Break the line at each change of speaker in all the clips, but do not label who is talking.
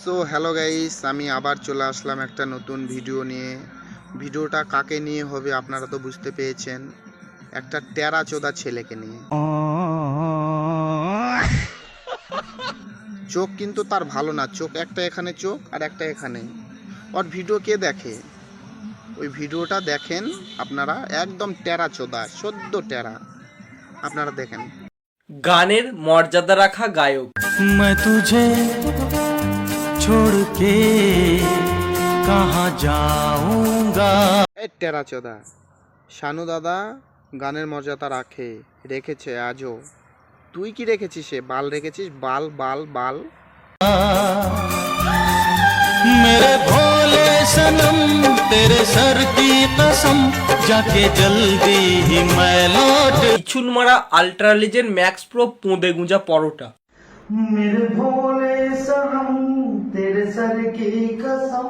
So hello guys, আমি আবার চলে আসলাম একটা নতুন ভিডিও নিয়ে। ভিডিওটা কাকে নিয়ে হবে আপনারা তো বুঝতে পেরেছেন, একটা টেরাচোদা ছেলেকে নিয়ে। চোখ কিন্তু তার ভালো না, চোখ একটা এখানে চোখ আর একটা এখানে। ওর ভিডিও কে দেখে? ওই ভিডিওটা দেখেন আপনারা, একদম টেরাচোদা, সদ্য টেরা। আপনারা দেখেন।
গানের মর্যাদা রাখা গায়ক।
मैं तुझे छोड़ के कहाँ जाऊंगा।
এই টেরাচোদা, শানু দাদা গানের মর্যাদা রেখেছে আজও। তুই কি রেখেছিস? সে বাল রেখেছিস, বাল বাল বাল।
मेरे भोले सनम तेरे सर की कसम जाके जल्दी ही मैं लौट।
পিছুন মারা আল্ট্রা লিজেন্ড ম্যাক্স প্রো পোঁদে গুঁজা পরোটা।
मेरे भोले सनम तेरे सर की कसम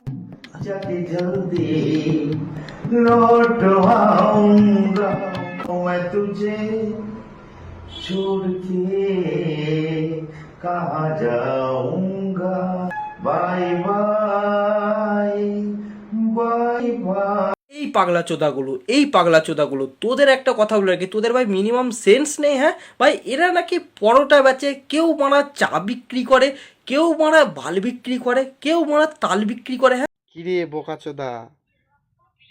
जाके जल्दी लौट आऊंगा मैं तुझे छोड़ के कहाँ जाऊंगा बाय बाय बाय बाय।
এই পাগলা চোদাগুলো তোদের একটা কথা বলে রাখি, তোদের ভাই মিনিমাম সেন্স নেই। হ্যাঁ ভাই, এরা নাকি পরোটা বেচে, কেউ মারা চা বিক্রি করে, কেউ মারা বাল বিক্রি করে, কেউ মারা তাল বিক্রি করে। হ্যাঁ
কিরে বোকাচোদা,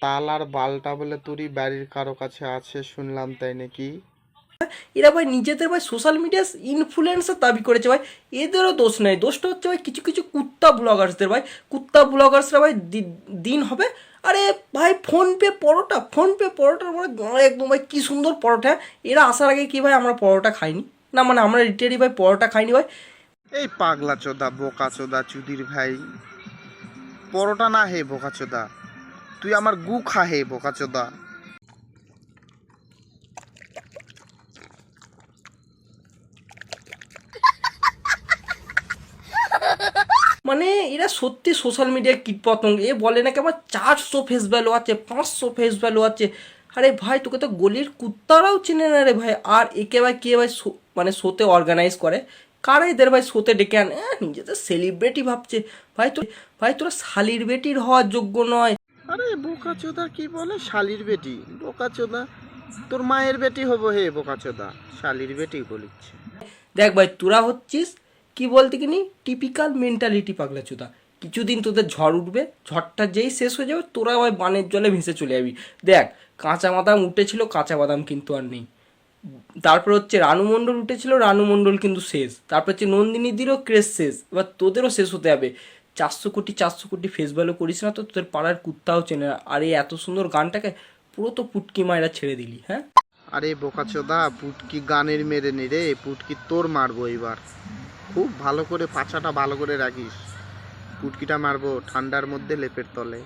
তাল আর বালটা বলে তোরই বাড়ির কারো কাছে আছে শুনলাম, তাই নাকি?
এরা ভাই নিজেদের ভাই সোশ্যাল মিডিয়া ইনফ্লুয়েন্সার দাবি করেছে ভাই। এদেরও দোষ নেই, দোষটা হচ্ছে ভাই কিছু কিছু কুত্তা ব্লগার্সদের। ভাই কুত্তা ব্লগার্সরা ভাই দিন হবে আরে ভাই ফোনপে পরোটার মানে একদম ভাই কী সুন্দর পরোটা। এরা আসার আগে কি ভাই আমরা পরোটা খাইনি না, মানে আমরা রিটেলি ভাই পরোটা খাইনি ভাই।
এই পাগলা চোদা, বোকাচোদা, চুদির ভাই, পরোটা না হে বোকাচোদা, তুই আমার গু খা হে বোকাচোদা।
মানে এরা সত্যি সোশ্যাল মিডিয়ায় কীটপতঙ্গ। এ বলে নাকি আমার 400 ফেস ভ্যালু আছে, 500 ফেস ভ্যালু আছে। আরে ভাই তোকে তো গলির কুত্তারাও চিনে না রে ভাই। আর একে ভাই কে ভাই মানে শোতে অর্গানাইজ করে, কারা এদের ভাই শোতে ডেকে আনে? নিজেদের সেলিব্রিটি ভাবছে। ভাই তোরা শালির বেটির হওয়ার যোগ্য নয়।
আরে বোকাচোদা কি বলে শালির বেটি? বোকাচোদা তোর মায়ের বেটি হবো হে বোকাচোদা, শালির বেটি বলিচ্ছে।
দেখ ভাই তোরা হচ্ছিস কি বলতে কিনি টিপিক্যাল মেন্টালিটি পাগলা চোদা। কিছুদিন তোদের ঝড় উঠবে, ঝড়টা যেই শেষ হয়ে যাবে তোরা ওই বানের জলে ভেসে চলে যাবি। দেখ কাঁচা বাদাম উঠেছিল, কাঁচা বাদাম কিন্তু আর নেই। তারপর হচ্ছে রানু মণ্ডল উঠেছিল, রানু মণ্ডল কিন্তু শেষ। তারপর হচ্ছে নন্দিনীদিরও ক্রেজ শেষ, এবার তোদেরও শেষ হতে হবে। 400 কোটি ফেস ভ্যালু করিস না তো তোদের পাড়ার কুত্তাও চেনে না। আর এই এত সুন্দর গানটাকে পুরো তো পুটকি মায়েরা ছেড়ে দিলি। হ্যাঁ
আরে বোকাচোদা, পুটকি গানের মেরে নি রে, পুটকি তোর মারবো এবার। খুব ভালো করে পাছাটা ভালো করে রাখিস, পুটকিটা মারবো ঠান্ডার মধ্যে লেপের তলে।